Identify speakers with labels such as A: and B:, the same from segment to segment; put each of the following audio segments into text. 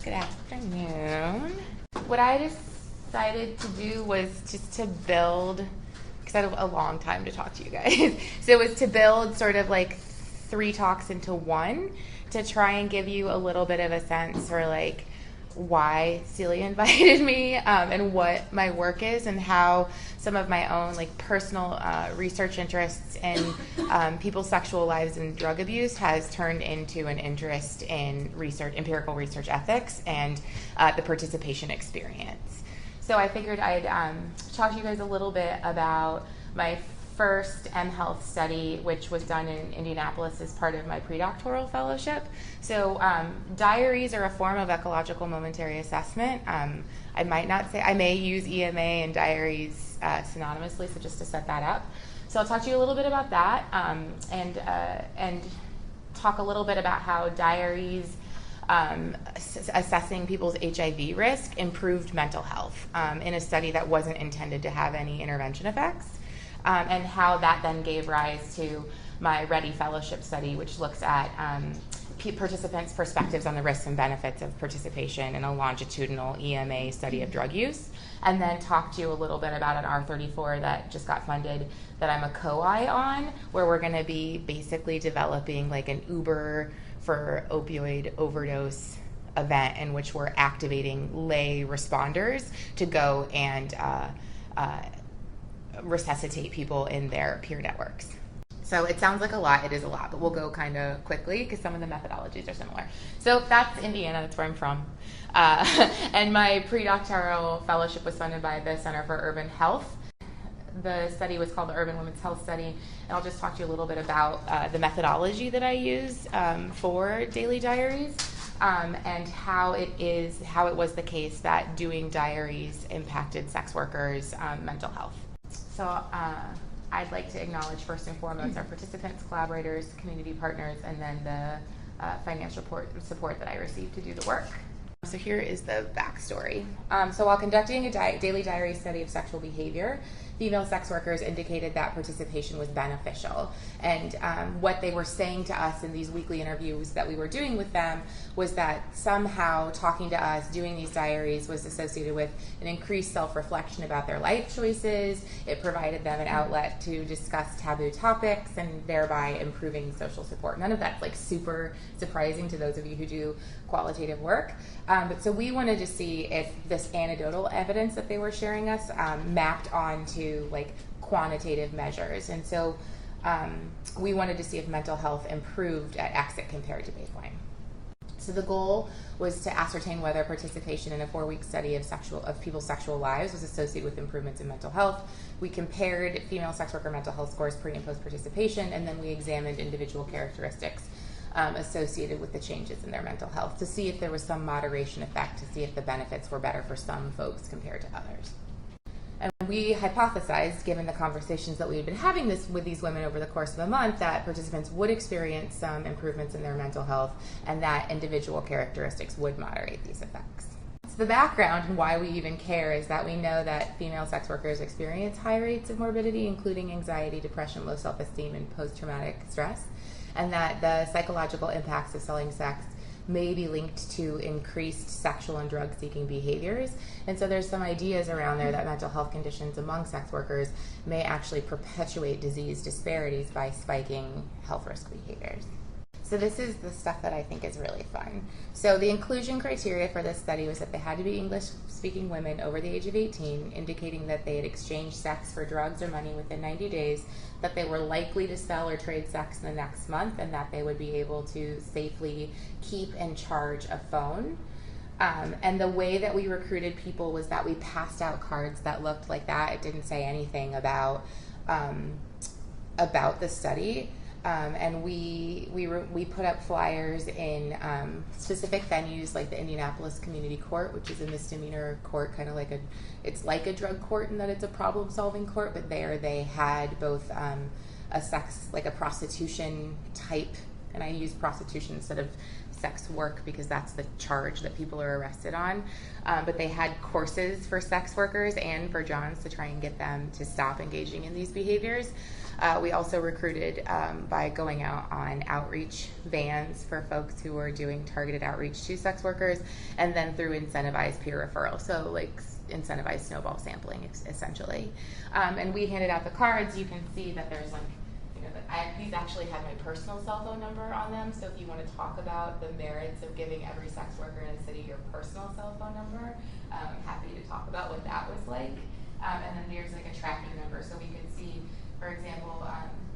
A: Good afternoon. What I decided to do was just to build, because I had a long time to talk to you guys, so it was to build sort of like 3 talks into one to try and give you a little bit of a sense for like why Celia invited me and what my work is and how some of my own like personal research interests in people's sexual lives and drug abuse has turned into an interest in research, empirical research ethics, and the participation experience. So I figured I'd talk to you guys a little bit about my first mHealth study, which was done in Indianapolis as part of my predoctoral fellowship. So diaries are a form of ecological momentary assessment. I may use EMA and diaries synonymously, so just to set that up. So I'll talk to you a little bit about that and talk a little bit about how diaries assessing people's HIV risk improved mental health in a study that wasn't intended to have any intervention effects. And how that then gave rise to my RETI fellowship study, which looks at participants' perspectives on the risks and benefits of participation in a longitudinal EMA study of drug use, and then talk to you a little bit about an R34 that just got funded that I'm a co-I on, where we're going to be basically developing like an Uber for opioid overdose event in which we're activating lay responders to go and resuscitate people in their peer networks. So it sounds like a lot, it is a lot, but we'll go kind of quickly because some of the methodologies are similar. So that's Indiana, that's where I'm from. And my predoctoral fellowship was funded by the Center for Urban Health. The study was called the Urban Women's Health Study, and I'll just talk to you a little bit about the methodology that I use for daily diaries. And how it was the case that doing diaries impacted sex workers' mental health. So I'd like to acknowledge first and foremost our participants, collaborators, community partners, and then the financial support that I received to do the work. So here is the backstory. So while conducting a daily diary study of sexual behavior, female sex workers indicated that participation was beneficial. And what they were saying to us in these weekly interviews that we were doing with them was that somehow talking to us, doing these diaries, was associated with an increased self-reflection about their life choices. It provided them an outlet to discuss taboo topics and thereby improving social support. None of that's like super surprising to those of you who do qualitative work. But so we wanted to see if this anecdotal evidence that they were sharing us mapped onto like quantitative measures. And so we wanted to see if mental health improved at exit compared to baseline. So the goal was to ascertain whether participation in a 4-week study of people's sexual lives was associated with improvements in mental health. We compared female sex worker mental health scores pre and post participation, and then we examined individual characteristics associated with the changes in their mental health to see if there was some moderation effect, to see if the benefits were better for some folks compared to others. And we hypothesized, given the conversations that we had been having with these women over the course of a month, that participants would experience some improvements in their mental health and that individual characteristics would moderate these effects. So the background and why we even care is that we know that female sex workers experience high rates of morbidity, including anxiety, depression, low self-esteem, and post-traumatic stress, and that the psychological impacts of selling sex may be linked to increased sexual and drug-seeking behaviors. And so there's some ideas around there that mental health conditions among sex workers may actually perpetuate disease disparities by spiking health risk behaviors. So this is the stuff that I think is really fun. So the inclusion criteria for this study was that they had to be English-speaking women over the age of 18, indicating that they had exchanged sex for drugs or money within 90 days, that they were likely to sell or trade sex in the next month, and that they would be able to safely keep and charge a phone. And the way that we recruited people was that we passed out cards that looked like that. It didn't say anything about the study. And we put up flyers in specific venues like the Indianapolis Community Court, which is a misdemeanor court, kind of like it's like a drug court in that it's a problem-solving court, but there they had both a prostitution type and I use prostitution instead of sex work because that's the charge that people are arrested on. But they had courses for sex workers and for Johns to try and get them to stop engaging in these behaviors. We also recruited by going out on outreach vans for folks who were doing targeted outreach to sex workers, and then through incentivized peer referral, so like incentivized snowball sampling, essentially. And we handed out the cards. You can see that there's like, these actually had my personal cell phone number on them, so if you want to talk about the merits of giving every sex worker in the city your personal cell phone number, I'm happy to talk about what that was like. And then there's like a tracking number, so we could see, for example,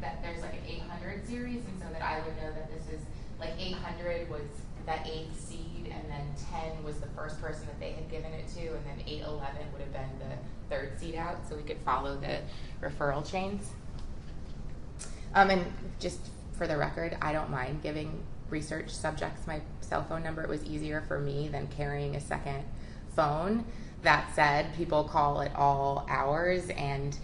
A: that there's like an 800 series, and so that I would know that this is like 800 was that 8th seed, and then 10 was the first person that they had given it to, and then 811 would have been the 3rd seed out, so we could follow the referral chains. And just for the record, I don't mind giving research subjects my cell phone number. It was easier for me than carrying a second phone. That said, people call at all hours, and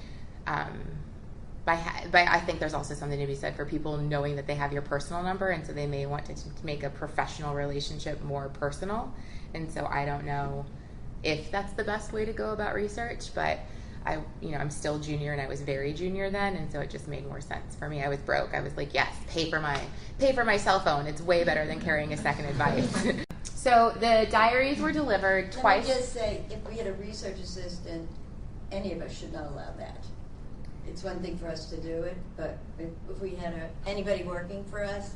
A: I think there's also something to be said for people knowing that they have your personal number, and so they may want to make a professional relationship more personal. And so I don't know if that's the best way to go about research, but I'm still junior, and I was very junior then, and so it just made more sense for me. I was broke. I was like, yes, pay for my cell phone. It's way better than carrying a second advice. So the diaries were delivered twice.
B: Let me just say, if we had a research assistant, any of us should not allow that. It's one thing for us to do it, but if we had anybody working for us,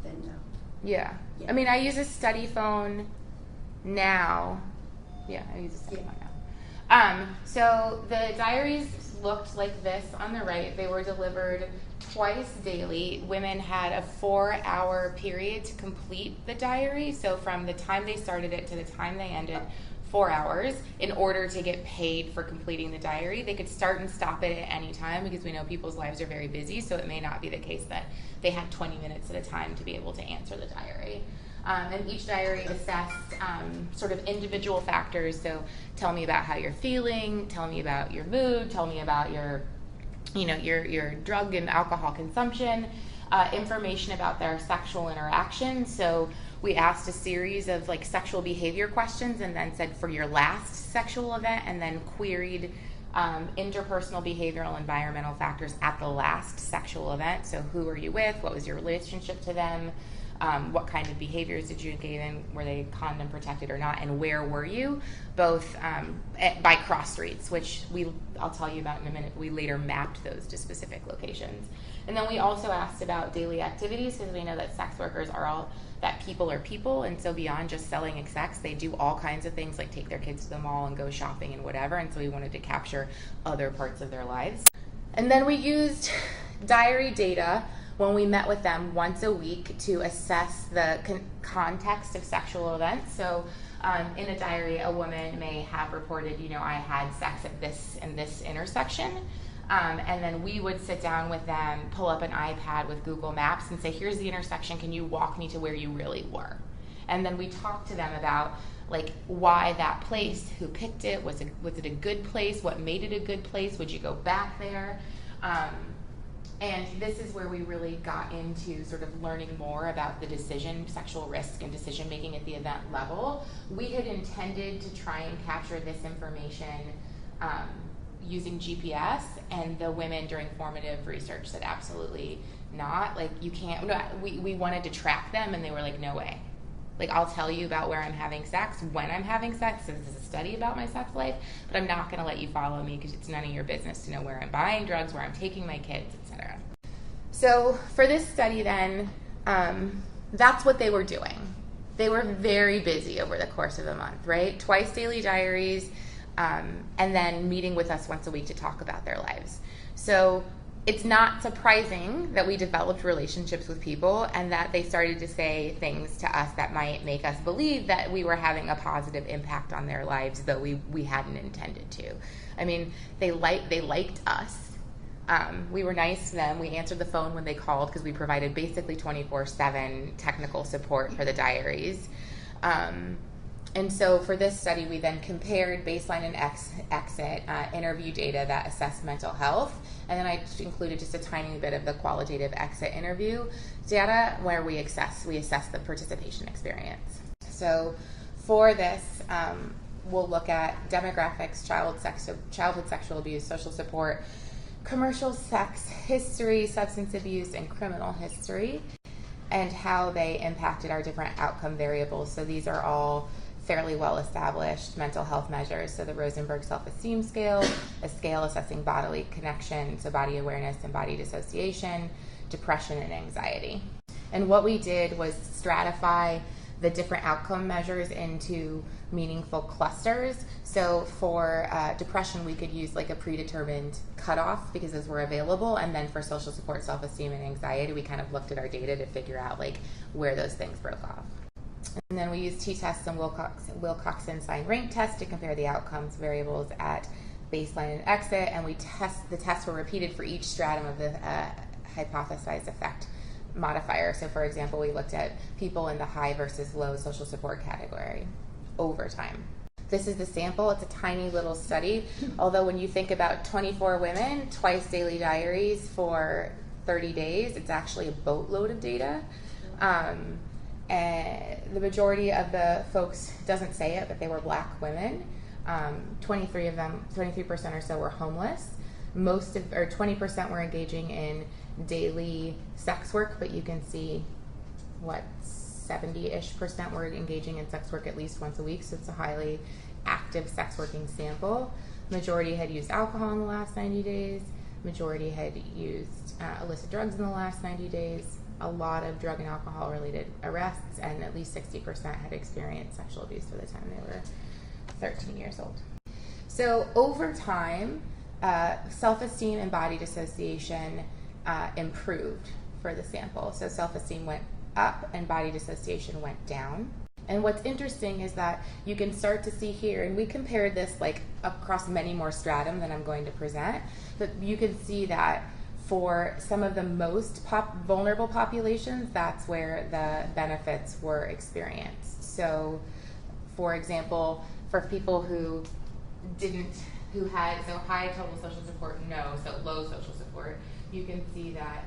B: then no.
A: Yeah. I mean, I use a study phone now. Yeah, I use a study phone now. So the diaries looked like this on the right. They were delivered twice daily. Women had a 4-hour period to complete the diary. So from the time they started it to the time they ended, 4 hours, in order to get paid for completing the diary. They could start and stop it at any time because we know people's lives are very busy, so it may not be the case that they had 20 minutes at a time to be able to answer the diary. And each diary assessed sort of individual factors. So tell me about how you're feeling, tell me about your mood, tell me about your drug and alcohol consumption, information about their sexual interaction. So we asked a series of like sexual behavior questions, and then said for your last sexual event, and then queried interpersonal, behavioral, environmental factors at the last sexual event. So who were you with? What was your relationship to them? What kind of behaviors did you engage in? Were they condom protected or not? And where were you? Both by cross streets, which I'll tell you about in a minute. We later mapped those to specific locations. And then we also asked about daily activities, because we know that sex workers people are people, and so beyond just selling sex, they do all kinds of things like take their kids to the mall and go shopping and whatever, and so we wanted to capture other parts of their lives. And then we used diary data when we met with them once a week to assess the context of sexual events. So in a diary, a woman may have reported, I had sex at this and this intersection. And then we would sit down with them, pull up an iPad with Google Maps and say, here's the intersection, can you walk me to where you really were? And then we talk to them about like why that place, who picked it, was it a good place, what made it a good place, would you go back there? And this is where we really got into sort of learning more about the sexual risk and decision making at the event level. We had intended to try and capture this information using GPS, and the women during formative research said absolutely not. Like, you can't, we wanted to track them, and they were like, no way. Like, I'll tell you about where I'm having sex, when I'm having sex, this is a study about my sex life, but I'm not going to let you follow me because it's none of your business to know where I'm buying drugs, where I'm taking my kids, etc. So for this study then, that's what they were doing. They were very busy over the course of a month, right? Twice daily diaries, and then meeting with us once a week to talk about their lives. So it's not surprising that we developed relationships with people and that they started to say things to us that might make us believe that we were having a positive impact on their lives, though we hadn't intended to. I mean, they liked us. We were nice to them. We answered the phone when they called because we provided basically 24/7 technical support for the diaries. And so for this study, we then compared baseline and exit interview data that assessed mental health. And then I included just a tiny bit of the qualitative exit interview data where we assess the participation experience. So for this, we'll look at demographics, childhood sexual abuse, social support, commercial sex history, substance abuse, and criminal history, and how they impacted our different outcome variables. So these are all fairly well-established mental health measures. So the Rosenberg Self-esteem Scale, a scale assessing bodily connection, so body awareness and body dissociation, depression and anxiety. And what we did was stratify the different outcome measures into meaningful clusters. So for depression, we could use like a predetermined cutoff because those were available. And then for social support, self-esteem, and anxiety, we kind of looked at our data to figure out like where those things broke off. And then we used t-tests and Wilcoxon sign rank test to compare the outcomes variables at baseline and exit. And the tests were repeated for each stratum of the hypothesized effect modifier. So for example, we looked at people in the high versus low social support category over time. This is the sample. It's a tiny little study. Although when you think about 24 women, twice daily diaries for 30 days, it's actually a boatload of data. And the majority of the folks doesn't say it, but they were Black women. 23% or so were homeless. 20% were engaging in daily sex work, but you can see 70-ish% were engaging in sex work at least once a week, so it's a highly active sex working sample. Majority had used alcohol in the last 90 days. Majority had used illicit drugs in the last 90 days. A lot of drug and alcohol related arrests, and at least 60% had experienced sexual abuse by the time they were 13 years old. So over time, self-esteem and body dissociation improved for the sample. So self-esteem went up and body dissociation went down. And what's interesting is that you can start to see here, and we compared this like across many more stratum than I'm going to present, but you can see that for some of the most vulnerable populations, that's where the benefits were experienced. So for example, for people who had high total social support, so low social support, you can see that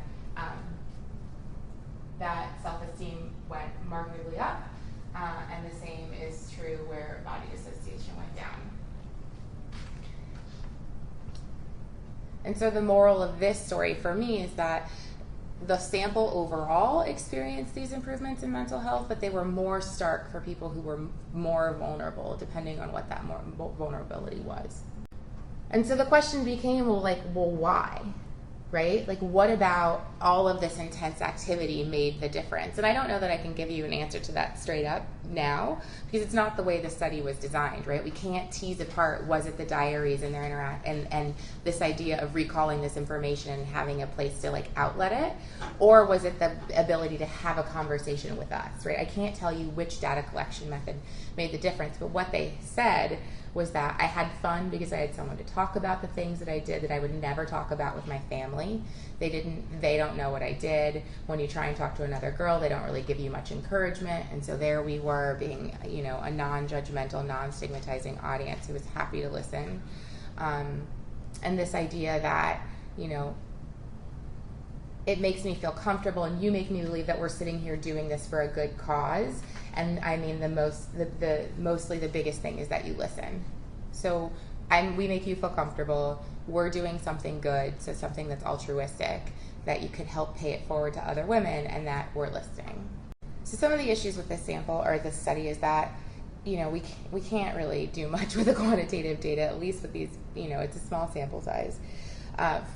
A: that self-esteem went markedly up, and the same is true where body dissociation went down. And so the moral of this story for me is that the sample overall experienced these improvements in mental health, but they were more stark for people who were more vulnerable, depending on what that vulnerability was. And so the question became, well, why? Right? Like, what about all of this intense activity made the difference? And I don't know that I can give you an answer to that straight up now, because it's not the way the study was designed, right? We can't tease apart, was it the diaries and their and this idea of recalling this information and having a place to outlet it, or was it the ability to have a conversation with us, right? I can't tell you which data collection method made the difference, but what they said was that I had fun because I had someone to talk about the things that I did that I would never talk about with my family. They don't know what I did. When you try and talk to another girl, they don't really give you much encouragement. And so there we were being, a non-judgmental, non-stigmatizing audience who was happy to listen. And this idea that, it makes me feel comfortable and you make me believe that we're sitting here doing this for a good cause. And I mean, mostly the biggest thing is that you listen. So we make you feel comfortable. We're doing something good, so something that's altruistic, that you could help pay it forward to other women, and that we're listening. So some of the issues with this sample or this study is that, we can't really do much with the quantitative data, at least with these, it's a small sample size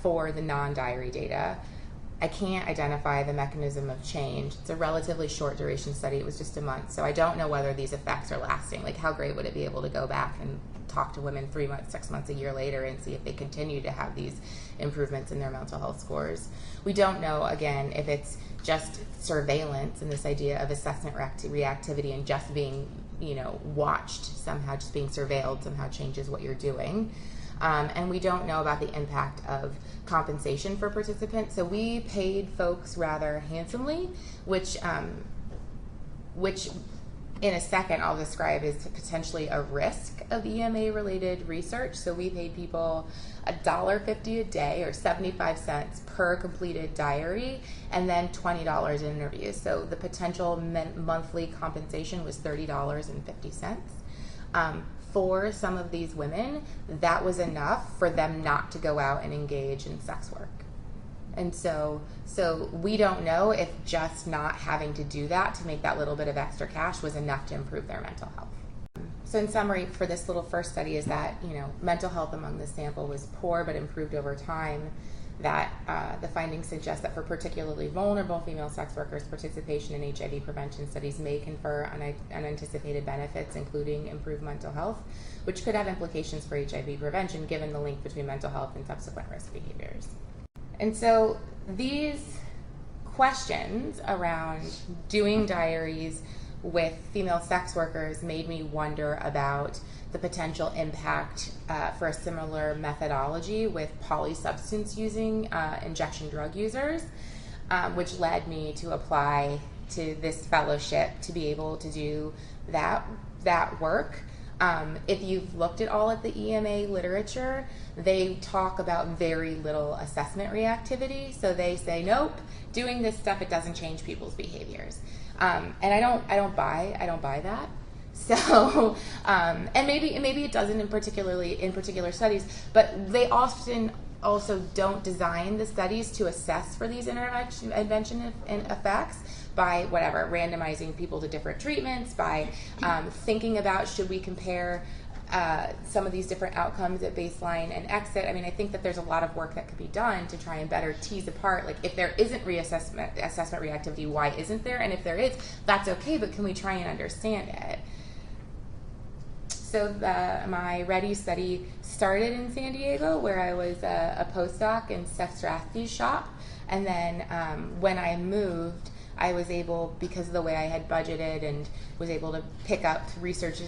A: for the non-diary data. I can't identify the mechanism of change. It's a relatively short duration study. It was just a month. So I don't know whether these effects are lasting. Like, how great would it be able to go back and talk to women 3 months, 6 months, a year later and see if they continue to have these improvements in their mental health scores. We don't know, again, if it's just surveillance and this idea of assessment reactivity and just being, watched somehow, just being surveilled somehow changes what you're doing. And we don't know about the impact of compensation for participants. So we paid folks rather handsomely, which in a second I'll describe is potentially a risk of EMA-related research. So we paid people $1.50 a day or 75 cents per completed diary, and then $20 in interviews. So the potential monthly compensation was $30.50. For some of these women, that was enough for them not to go out and engage in sex work. And so we don't know if just not having to do that to make that little bit of extra cash was enough to improve their mental health. So in summary, for this little first study is that, mental health among the sample was poor but improved over time. That the findings suggest that for particularly vulnerable female sex workers, participation in HIV prevention studies may confer unanticipated benefits, including improved mental health, which could have implications for HIV prevention given the link between mental health and subsequent risk behaviors. And so these questions around doing diaries with female sex workers made me wonder about the potential impact for a similar methodology with polysubstance using injection drug users, which led me to apply to this fellowship to be able to do that work. If you've looked at all of the EMA literature, they talk about very little assessment reactivity. So they say, nope, doing this stuff, it doesn't change people's behaviors. And I don't buy that. So, and maybe it doesn't in particular studies, but they often also don't design the studies to assess for these intervention effects by randomizing people to different treatments, by thinking about should we compare some of these different outcomes at baseline and exit. I think that there's a lot of work that could be done to try and better tease apart, like if there isn't assessment reactivity, why isn't there? And if there is, that's okay, but can we try and understand it? So my RETI study started in San Diego, where I was a postdoc in Steph Strasky's shop. And then when I moved, I was able, because of the way I had budgeted, and was able to pick up research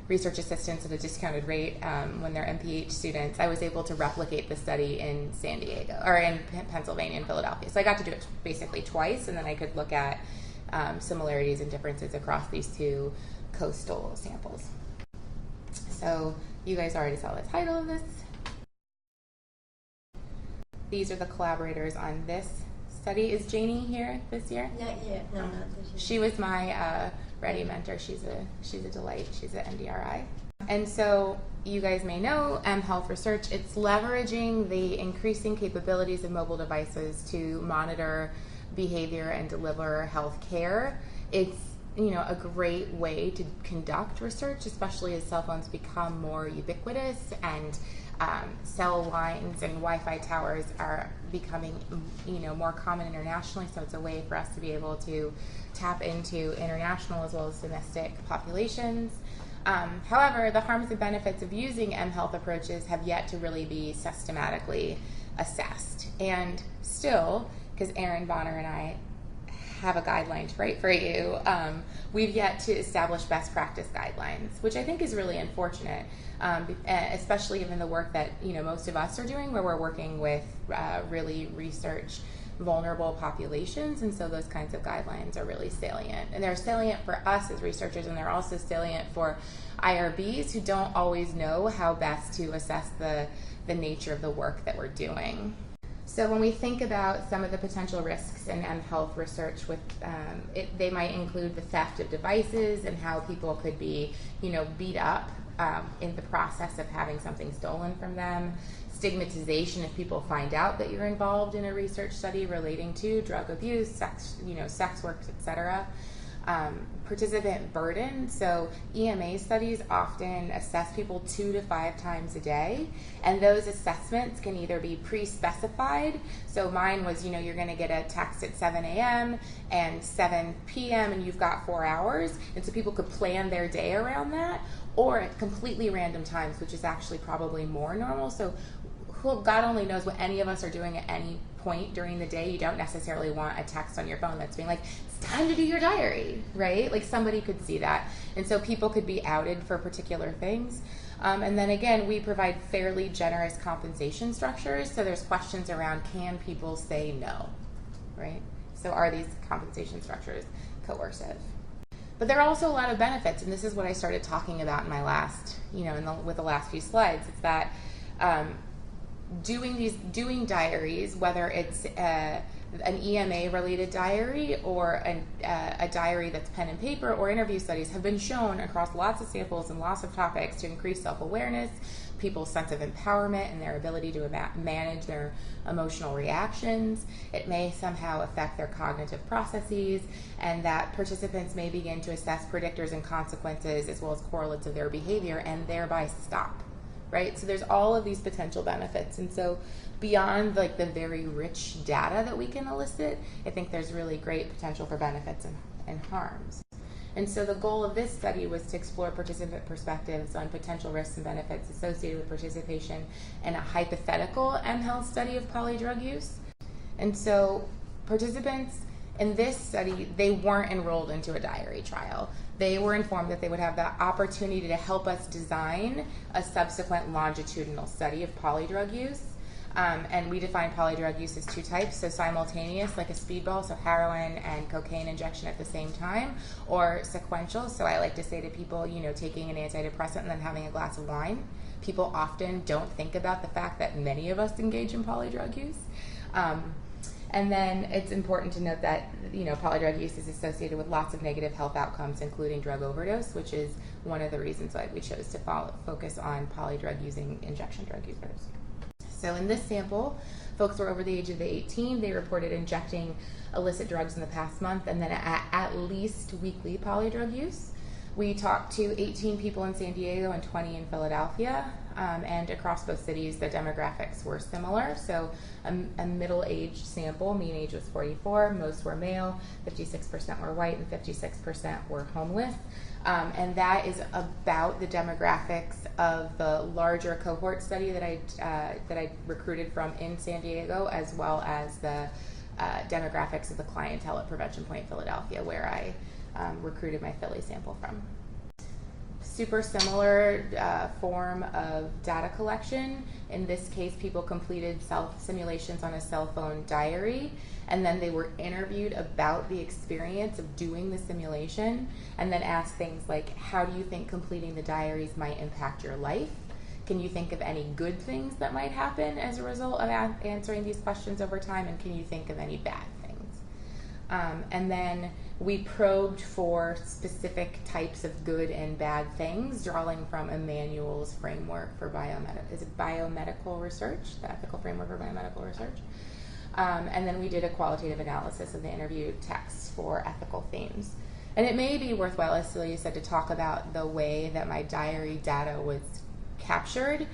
A: assistants at a discounted rate when they're MPH students. I was able to replicate the study in San Diego, or in Pennsylvania and Philadelphia. So I got to do it basically twice, and then I could look at similarities and differences across these two coastal samples. So you guys already saw the title of this. These are the collaborators on this study. Is Janie here this year?
B: Not yet. No, not this year.
A: She was my RETI mentor. She's a delight. She's an NDRI. And so you guys may know mHealth research. It's leveraging the increasing capabilities of mobile devices to monitor behavior and deliver health care. It's a great way to conduct research, especially as cell phones become more ubiquitous and cell lines and Wi-Fi towers are becoming more common internationally. So it's a way for us to be able to tap into international as well as domestic populations. However, the harms and benefits of using mHealth approaches have yet to really be systematically assessed. And still, because Erin Bonner and I have a guideline to write for you, we've yet to establish best practice guidelines, which I think is really unfortunate, especially given the work that most of us are doing, where we're working with really research vulnerable populations, and so those kinds of guidelines are really salient. And they're salient for us as researchers, and they're also salient for IRBs who don't always know how best to assess the nature of the work that we're doing. So when we think about some of the potential risks in mHealth research, they might include the theft of devices and how people could be, beat up in the process of having something stolen from them. Stigmatization if people find out that you're involved in a research study relating to drug abuse, sex work, etc. Participant burden. So EMA studies often assess people 2 to 5 times a day, and those assessments can either be pre-specified. So mine was, you're going to get a text at 7 a.m. and 7 p.m. and you've got 4 hours, and so people could plan their day around that, or at completely random times, which is actually probably more normal. So God only knows what any of us are doing at any point during the day. You don't necessarily want a text on your phone that's being like, it's time to do your diary, right? Like somebody could see that. And so people could be outed for particular things. And then again, we provide fairly generous compensation structures. So there's questions around, can people say no, right? So are these compensation structures coercive? But there are also a lot of benefits, and this is what I started talking about in my last, with the last few slides. It's that doing diaries, whether it's an EMA-related diary or a diary that's pen and paper or interview studies, have been shown across lots of samples and lots of topics to increase self-awareness, people's sense of empowerment and their ability to manage their emotional reactions. It may somehow affect their cognitive processes, and that participants may begin to assess predictors and consequences as well as correlates of their behavior and thereby stop. Right? So there's all of these potential benefits. And so beyond like the very rich data that we can elicit, I think there's really great potential for benefits and harms. And so the goal of this study was to explore participant perspectives on potential risks and benefits associated with participation in a hypothetical mHealth study of polydrug use. And so participants in this study, they weren't enrolled into a diary trial. They were informed that they would have the opportunity to help us design a subsequent longitudinal study of polydrug use. And we define polydrug use as two types, so simultaneous, like a speedball, so heroin and cocaine injection at the same time, or sequential, so I like to say to people, taking an antidepressant and then having a glass of wine. People often don't think about the fact that many of us engage in polydrug use. And then it's important to note that, polydrug use is associated with lots of negative health outcomes, including drug overdose, which is one of the reasons why we chose to focus on polydrug using injection drug users. So in this sample, folks were over the age of 18. They reported injecting illicit drugs in the past month and then at least weekly polydrug use. We talked to 18 people in San Diego and 20 in Philadelphia, and across both cities the demographics were similar. So a middle-aged sample, mean age was 44, most were male, 56% were white, and 56% were homeless. And that is about the demographics of the larger cohort study that I recruited from in San Diego, as well as the demographics of the clientele at Prevention Point, Philadelphia, where I recruited my Philly sample from. Super similar form of data collection. In this case, people completed self-simulations on a cell phone diary, and then they were interviewed about the experience of doing the simulation, and then asked things like, how do you think completing the diaries might impact your life? Can you think of any good things that might happen as a result of answering these questions over time, and can you think of any bad things? And then we probed for specific types of good and bad things, drawing from Emmanuel's framework for biomedical research, the ethical framework for biomedical research. And then we did a qualitative analysis of the interview texts for ethical themes. And it may be worthwhile, as Celia said, to talk about the way that my diary data was captured.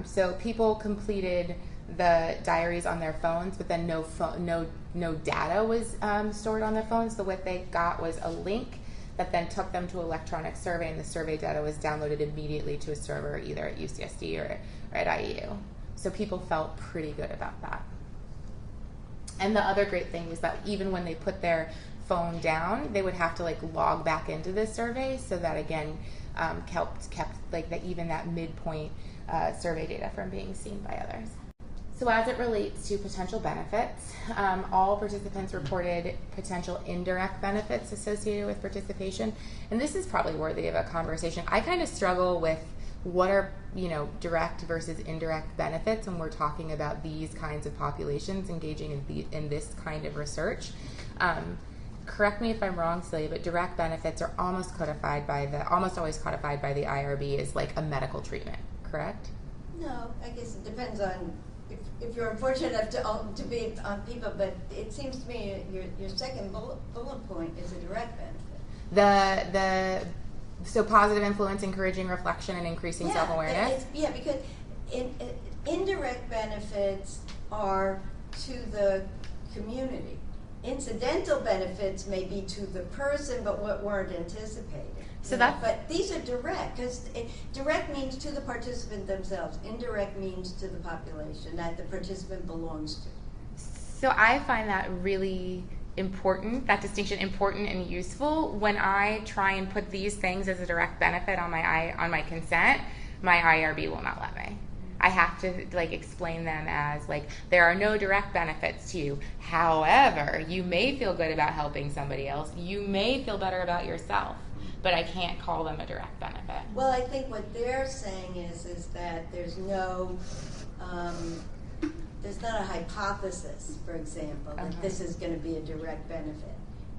A: So people completed the diaries on their phones, but then no data was stored on their phones. So what they got was a link that then took them to an electronic survey, and the survey data was downloaded immediately to a server either at UCSD or at IU. So people felt pretty good about that. And the other great thing was that even when they put their phone down, they would have to log back into this survey, so that again kept even that midpoint survey data from being seen by others. So as it relates to potential benefits, all participants reported potential indirect benefits associated with participation, and this is probably worthy of a conversation. I kind of struggle with what are direct versus indirect benefits when we're talking about these kinds of populations engaging in this kind of research. Correct me if I'm wrong, Celia, but direct benefits are almost always codified by the IRB as like a medical treatment, correct?
B: No, I guess it depends on if you're fortunate enough to be on people, but it seems to me your second bullet point is a direct benefit. So positive influence, encouraging reflection, and increasing self-awareness? Because indirect benefits are to the community. Incidental benefits may be to the person, but what weren't anticipated. But these are direct, because direct means to the participant themselves. Indirect means to the population that the participant belongs to.
A: So I find that really important, that distinction important and useful. When I try and put these things as a direct benefit on my consent, my IRB will not let me. I have to like explain them as like there are no direct benefits to you. However, you may feel good about helping somebody else. You may feel better about yourself, but I can't call them a direct benefit.
B: Well, I think what they're saying is that there's no, there's not a hypothesis, for example, that this is going to be a direct benefit,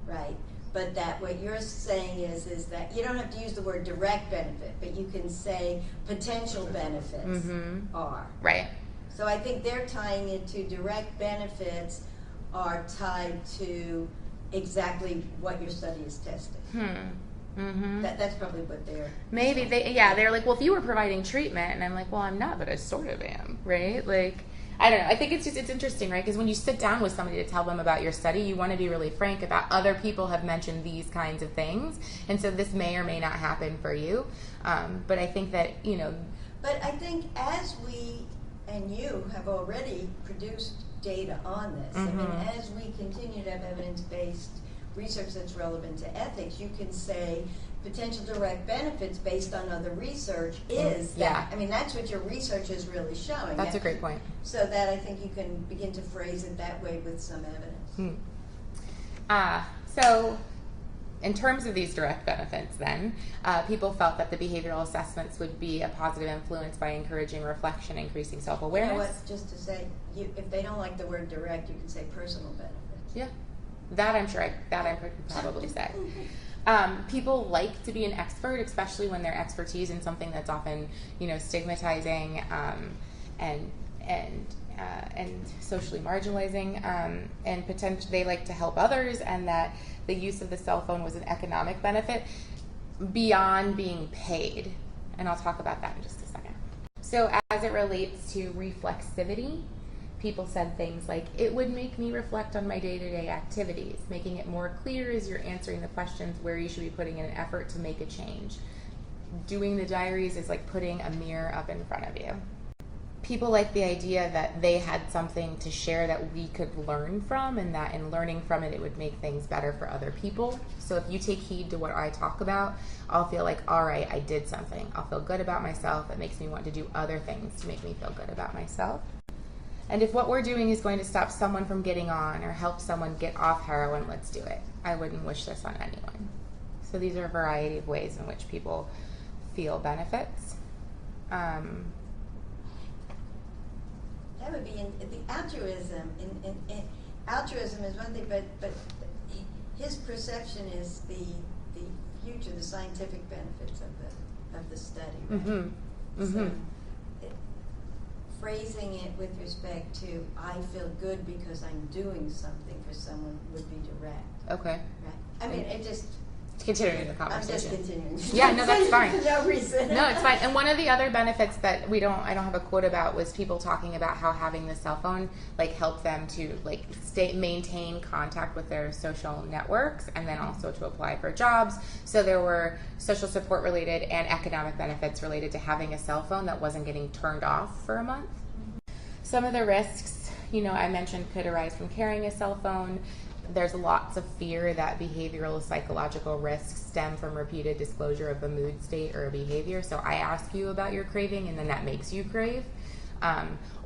B: right? But that what you're saying is that you don't have to use the word direct benefit, but you can say potential benefits are.
A: Right.
B: So I think they're tying it to direct benefits are tied to exactly what your study is testing. That's probably what they're
A: maybe they're like, well, if you were providing treatment, and I'm like, well, I'm not, but I sort of am, right? Like, I don't know. I think it's interesting, right? Because when you sit down with somebody to tell them about your study, you want to be really frank about other people have mentioned these kinds of things, and so this may or may not happen for you. But I think that
B: But I think as we and you have already produced data on this, I mean, as we continue to have evidence-based research that's relevant to ethics, you can say potential direct benefits based on other research is that. I mean, that's what your research is really showing.
A: That's a great point.
B: So that I think you can begin to phrase it that way with some evidence.
A: So in terms of these direct benefits then, people felt that the behavioral assessments would be a positive influence by encouraging reflection, increasing self-awareness.
B: You know what, just to say, if they don't like the word direct, you can say personal benefits.
A: Yeah. That I'm sure I could probably say. People like to be an expert, especially when their expertise in something that's often, stigmatizing and socially marginalizing, and potentially they like to help others, and that the use of the cell phone was an economic benefit beyond being paid. And I'll talk about that in just a second. So as it relates to reflexivity, people said things like, it would make me reflect on my day-to-day activities, making it more clear as you're answering the questions where you should be putting in an effort to make a change. Doing the diaries is like putting a mirror up in front of you. People like the idea that they had something to share that we could learn from, and that in learning from it, it would make things better for other people. So if you take heed to what I talk about, I'll feel like, all right, I did something. I'll feel good about myself. It makes me want to do other things to make me feel good about myself. And if what we're doing is going to stop someone from getting on or help someone get off heroin, let's do it. I wouldn't wish this on anyone. So these are a variety of ways in which people feel benefits.
B: That would be the altruism. Altruism is one thing, but his perception is the future, the scientific benefits of the study. Right? So phrasing it with respect to I feel good because I'm doing something for someone would be direct.
A: Okay.
B: Right. I mean, it just.
A: Continuing the conversation.
B: I'm just continuing.
A: Yeah, no, that's fine.
B: No reason.
A: No, it's fine. And one of the other benefits that I don't have a quote about was people talking about how having the cell phone helped them to maintain contact with their social networks, and then also to apply for jobs. So there were social support related and economic benefits related to having a cell phone that wasn't getting turned off for a month. Some of the risks, I mentioned could arise from carrying a cell phone. There's lots of fear that behavioral psychological risks stem from repeated disclosure of a mood state or a behavior. So I ask you about your craving and then that makes you crave.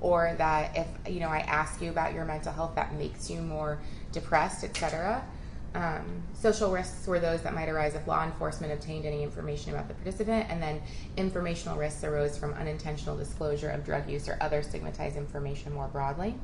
A: Or that if, I ask you about your mental health, that makes you more depressed, etc. Social risks were those that might arise if law enforcement obtained any information about the participant, and then informational risks arose from unintentional disclosure of drug use or other stigmatized information more broadly.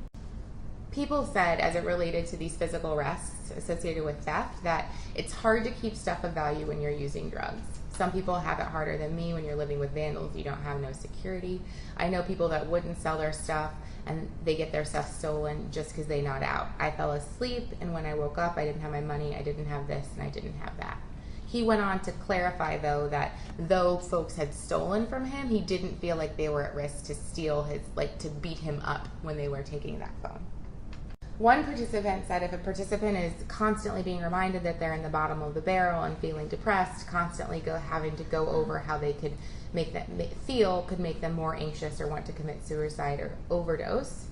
A: People said, as it related to these physical risks associated with theft, that it's hard to keep stuff of value when you're using drugs. Some people have it harder than me. When you're living with vandals, you don't have no security. I know people that wouldn't sell their stuff and they get their stuff stolen just because they nod out. I fell asleep, and when I woke up, I didn't have my money, I didn't have this, and I didn't have that. He went on to clarify, though, that though folks had stolen from him, he didn't feel like they were at risk to steal his, to beat him up when they were taking that phone. One participant said if a participant is constantly being reminded that they're in the bottom of the barrel and feeling depressed, constantly having to go over how they could make them feel could make them more anxious or want to commit suicide or overdose.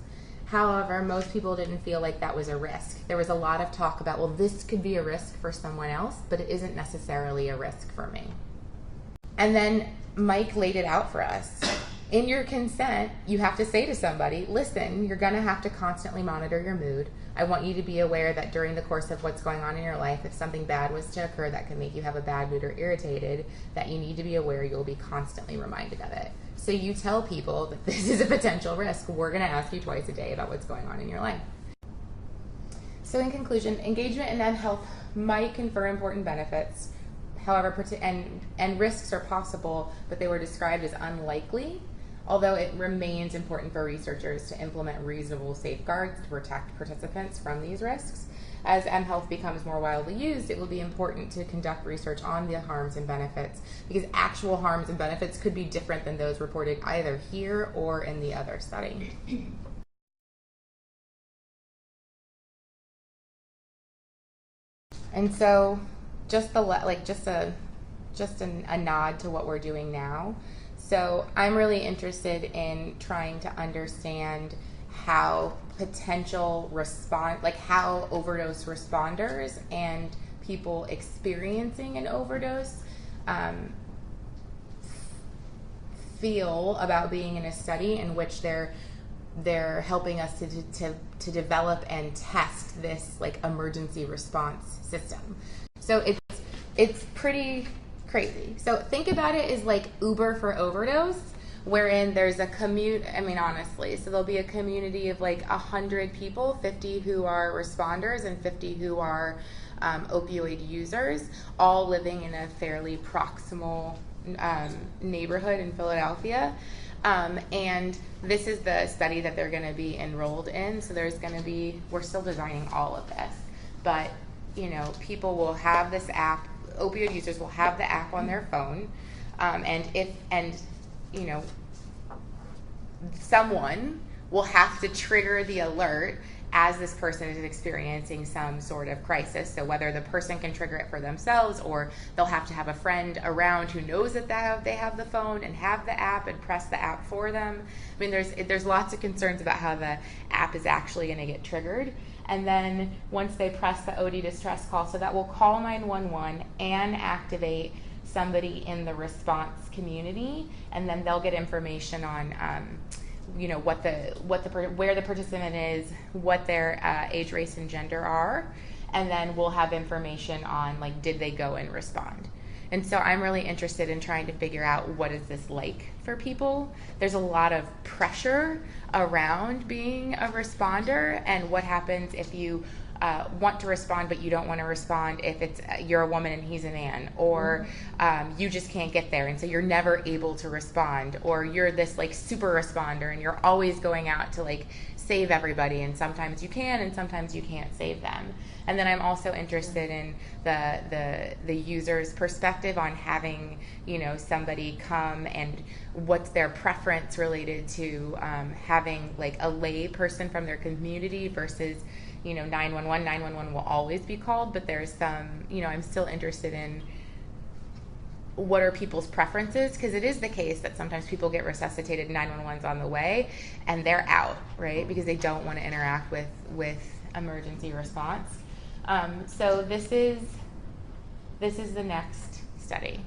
A: However, most people didn't feel like that was a risk. There was a lot of talk about, well, this could be a risk for someone else, but it isn't necessarily a risk for me. And then Mike laid it out for us. in your consent, you have to say to somebody, listen, you're going to have to constantly monitor your mood. I want you to be aware that during the course of what's going on in your life, if something bad was to occur that could make you have a bad mood or irritated, that you need to be aware you'll be constantly reminded of it. So you tell people that this is a potential risk. We're going to ask you twice a day about what's going on in your life. So in conclusion, engagement in mHealth might confer important benefits. However, and risks are possible, but they were described as unlikely, although it remains important for researchers to implement reasonable safeguards to protect participants from these risks. As mHealth becomes more widely used, it will be important to conduct research on the harms and benefits, because actual harms and benefits could be different than those reported either here or in the other study. And so just a nod to what we're doing now. So I'm really interested in trying to understand how how overdose responders and people experiencing an overdose feel about being in a study in which they're helping us to develop and test this emergency response system. So it's pretty crazy. So think about it as like Uber for overdose, wherein there's a honestly, so there'll be a community of 100 people, 50 who are responders and 50 who are opioid users, all living in a fairly proximal neighborhood in Philadelphia. And this is the study that they're going to be enrolled in. So we're still designing all of this, but people will have this app. Opioid users will have the app on their phone, and someone will have to trigger the alert as this person is experiencing some sort of crisis. So whether the person can trigger it for themselves, or they'll have to have a friend around who knows that they have the phone and have the app and press the app for them. There's lots of concerns about how the app is actually going to get triggered. And then once they press the OD distress call, so that will call 911 and activate somebody in the response community, and then they'll get information on where the participant is, what their age, race, and gender are, and then we'll have information on did they go and respond. And so I'm really interested in trying to figure out what is this like for people. There's a lot of pressure around being a responder, and what happens if you want to respond but you don't want to respond if you're a woman and he's a man, or you just can't get there and so you're never able to respond, or you're this super responder and you're always going out to save everybody, and sometimes you can and sometimes you can't save them. And then I'm also interested in the user's perspective on having somebody come, and what's their preference related to having a lay person from their community versus 911. 911 will always be called, but there's some, I'm still interested in what are people's preferences, because it is the case that sometimes people get resuscitated, 911's on the way, and they're out, right, because they don't want to interact with emergency response. So this is the next study.